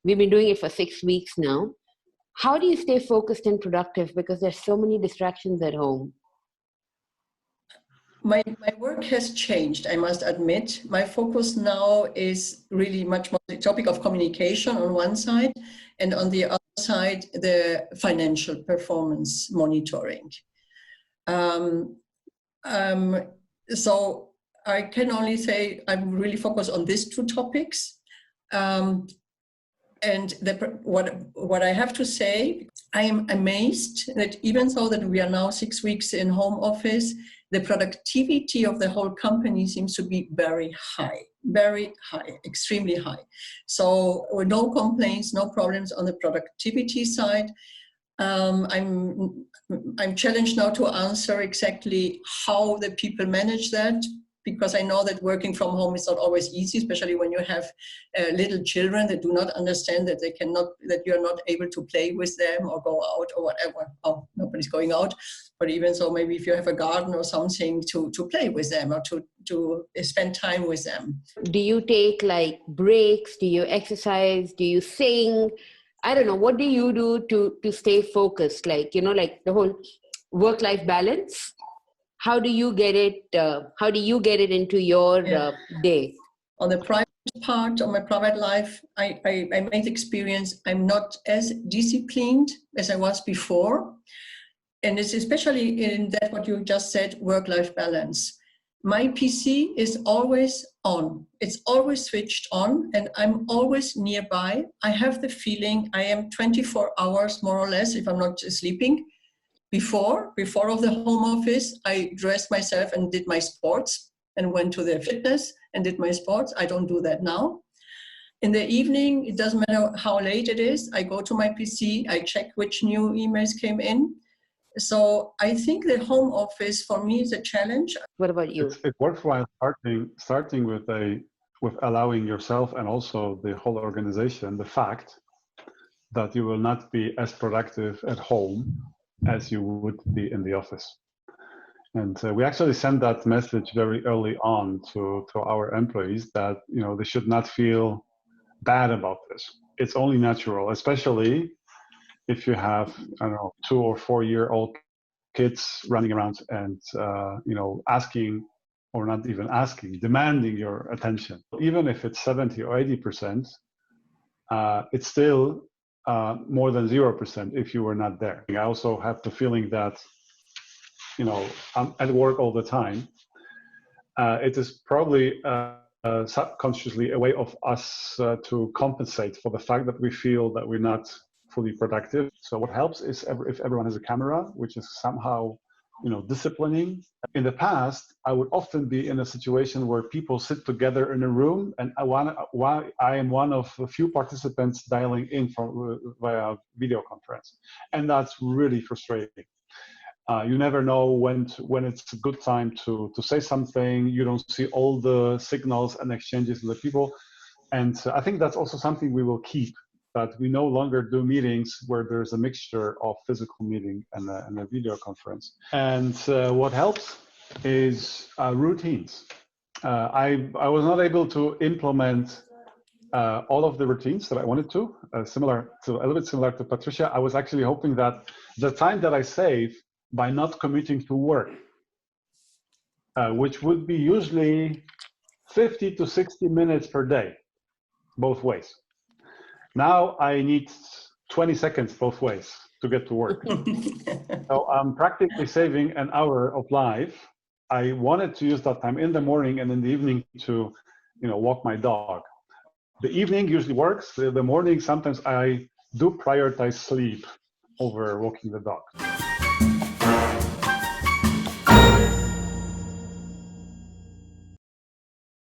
we've been doing it for 6 weeks now. How do you stay focused and productive? Because there's so many distractions at home. My work has changed, I must admit. My focus now is really much more the topic of communication on one side, and on the other side, the financial performance monitoring. So I can only say I'm really focused on these two topics. And what I have to say, I am amazed that even though that we are now 6 weeks in home office, the productivity of the whole company seems to be very high, extremely high. So no complaints, no problems on the productivity side. I'm challenged now to answer exactly how the people manage that, because I know that working from home is not always easy, especially when you have little children that do not understand that that you're not able to play with them or go out or whatever. Oh, nobody's going out. But even so, maybe if you have a garden or something to play with them or to spend time with them. Do you take like breaks? Do you exercise? Do you sing? I don't know. What do you do to stay focused? Like, like the whole work-life balance. How do you get it? How do you get it into your day? On the private part of my private life, I made experience. I'm not as disciplined as I was before, and it's especially in that what you just said, work-life balance. My PC is always on. It's always switched on, and I'm always nearby. I have the feeling I am 24 hours more or less if I'm not sleeping. Before of the home office, I dressed myself and did my sports and went to the fitness and did my sports. I don't do that now. In the evening, it doesn't matter how late it is. I go to my PC, I check which new emails came in. So I think the home office for me is a challenge. What about you? It's worthwhile starting with allowing yourself and also the whole organization the fact that you will not be as productive at home as you would be in the office. And we actually sent that message very early on to our employees that they should not feel bad about this. It's only natural, especially if you have 2 or 4 year old kids running around and asking, or not even asking, demanding your attention. Even if it's 70 or 80%, it's still more than 0% if you were not there. I also have the feeling that, I'm at work all the time. It is probably subconsciously a way of us to compensate for the fact that we feel that we're not fully productive. So what helps is if everyone has a camera, which is somehow, disciplining. In the past, I would often be in a situation where people sit together in a room, and I am one of a few participants dialing in via video conference, and that's really frustrating. You never know when it's a good time to say something. You don't see all the signals and exchanges with the people, and I think that's also something we will keep. That we no longer do meetings where there's a mixture of physical meeting and a video conference. And what helps is routines. I was not able to implement all of the routines that I wanted to. A little bit similar to Patricia. I was actually hoping that the time that I save by not commuting to work, which would be usually 50 to 60 minutes per day, both ways. Now I need 20 seconds both ways to get to work. So I'm practically saving an hour of life. I wanted to use that time in the morning and in the evening to, walk my dog. The evening usually works. The morning, sometimes I do prioritize sleep over walking the dog.